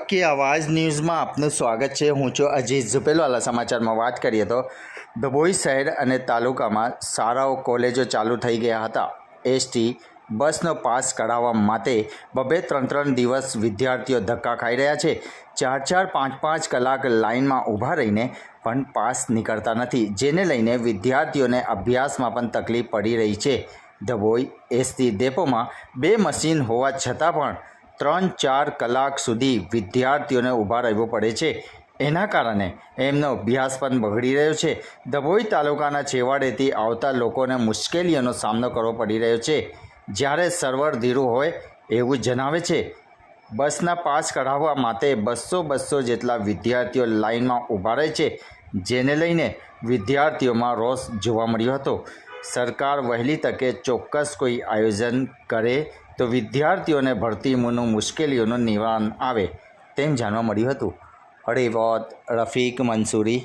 आपकी आवाज़ न्यूज़ में आपનું સ્વાગત છે। હું છું અજીત ઝુપેલવાલા। સમાચારમાં વાત કરીએ તો ડભોઈ શહેર અને તાલુકામાં શાળાઓ કોલેજો ચાલુ થઈ ગયા હતા। એસટી બસનો પાસ કઢાવવા માટે બબે 3 દિવસ વિદ્યાર્થીઓ ધક્કા ખાઈ રહ્યા છે। 4-5 કલાક લાઇનમાં ઊભા રહીને પણ પાસ નીકળતા નથી, જેને લઈને વિદ્યાર્થીઓને અભ્યાસમાં પણ તકલીફ પડી રહી છે। ડભોઈ એસટી ડેપોમાં 2 મશીન હોવા છતાં પણ 3-4 કલાક સુધી વિદ્યાર્થીઓને ઊભા રહેવું પડે છે। એના કારણે એમનો અભ્યાસ પણ બગડી રહ્યો છે। ડભોઈ તાલુકાના છેવાડેથી આવતા લોકોને મુશ્કેલીઓનો સામનો કરવો પડી રહ્યો છે, જ્યારે સર્વર ધીરું હોય એવું જણાવે છે। બસના પાસ કઢાવવા માટે 200 જેટલા વિદ્યાર્થીઓ લાઇનમાં ઊભા રહે છે, જેને લઈને વિદ્યાર્થીઓમાં રોષ જોવા મળ્યો હતો। સરકાર વહેલી તકે ચોક્કસ કોઈ આયોજન કરે તો વિદ્યાર્થીઓને ભરતીનું મુશ્કેલીઓનું નિવારણ આવે તેમ જાણવા મળ્યું હતું। રિપોર્ટ રફીક મંસૂરી।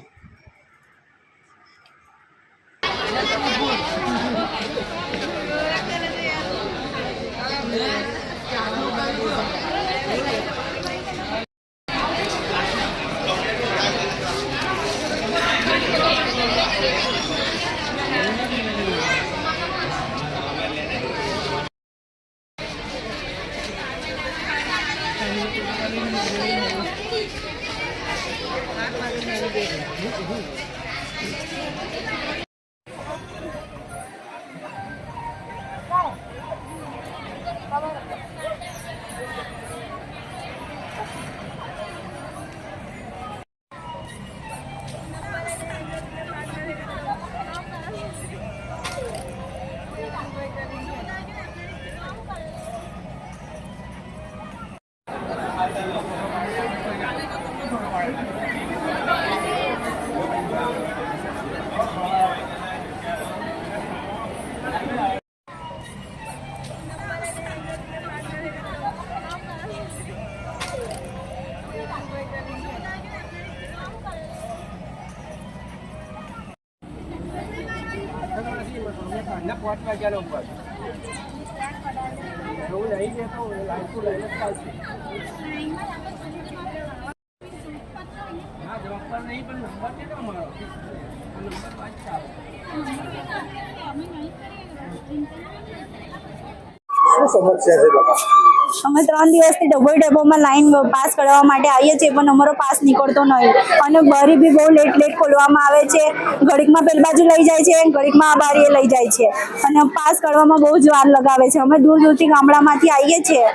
અમે 3 દિવસથી ડભોઈ ડેપોમાં લાઈન પાસ કઢાવવા માટે આવીએ છીએ, પણ અમારો પાસ નીકળતો નહીં અને બારી બી બહુ લેટ ખોલવામાં આવે છે। ઘડીકમાં પેલી બાજુ લઈ જાય છે, ઘડીકમાં આ બારીએ લઈ જાય છે અને પાસ કાઢવામાં બહુ જ વાર લગાવે છે। અમે દૂરથી ગામડામાંથી આવીએ છીએ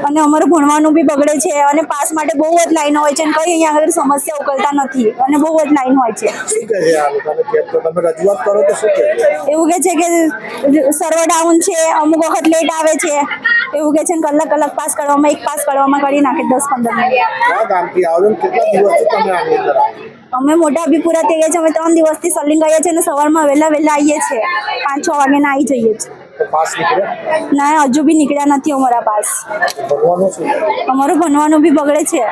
અને અમારું ભણવાનું બી બગડે છે અને પાસ માટે બહુ જ લાઈન હોય છે અને કંઈ અહીંયા આગળ સમસ્યા ઉકેલતા નથી અને બહુ જ લાઈન હોય છે। એવું કહે છે કે સર્વર ડાઉન છે, અમુક વખત લેટ આવે છે એવું કે છે। કલાક પાસ કરવામાં એક પાસ કરવામાં કરી નાખે 10-15 મિનિટ। અમે મોટા અભિપુરા થઈ ગયા છે। અમે 3 દિવસથી સલિંગ આવ્યા છે અને સવારમાં વહેલા આવીએ છીએ, 5-6 વાગે ના આવી જઈએ છીએ। ના, હજુ બી નીકળ્યા નથી અમારા પાસ। અમારું ભણવાનું બી બગડે છે।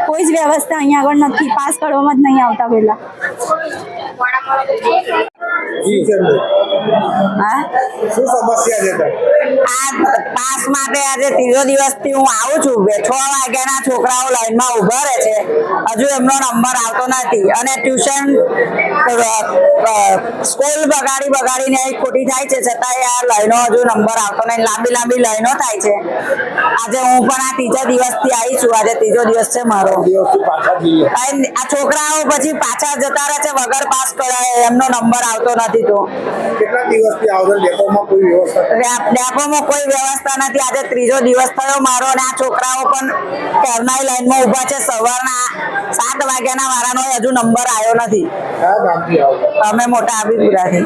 કોઈ જ વ્યવસ્થા અહીંયા આગળ નથી, પાસ કરવામાં જ નહીં આવતા પહેલા। પાસ માટે આજે 3જો દિવસથી હું આવું છું। 6 વાગ્યાના છોકરાઓ લાઈનમાં ઉભા રહે છે, હજુ એમનો નંબર આવતો નથી અને ટ્યુશન સ્કૂલ બગાડીને ખોટી થાય છે, છતાંય આ લાઈનો હજુ નંબર આવતો નહીં। લાંબી લાઈનો થાય છે। આજે હું પણ આ 3જા દિવસથી આવી છું, આજે 3જો દિવસ છે મારો। આ છોકરાઓ પછી પાછા જતા રહે છે વગર પાસ કરાય, એમનો નંબર આવતો નથી। તો કેટલા દિવસથી આવશે ડેપોમાં કોઈ વ્યવસ્થા નથી। આજે 3જો દિવસ થયો મારો અને આ છોકરાઓ પણ ક્યારના લાઈનમાં ઉભા છે। સવારના 7 વાગ્યાના વાળાનો હજુ નંબર આવ્યો નથી। અમે મોટા આબીપુરાથી।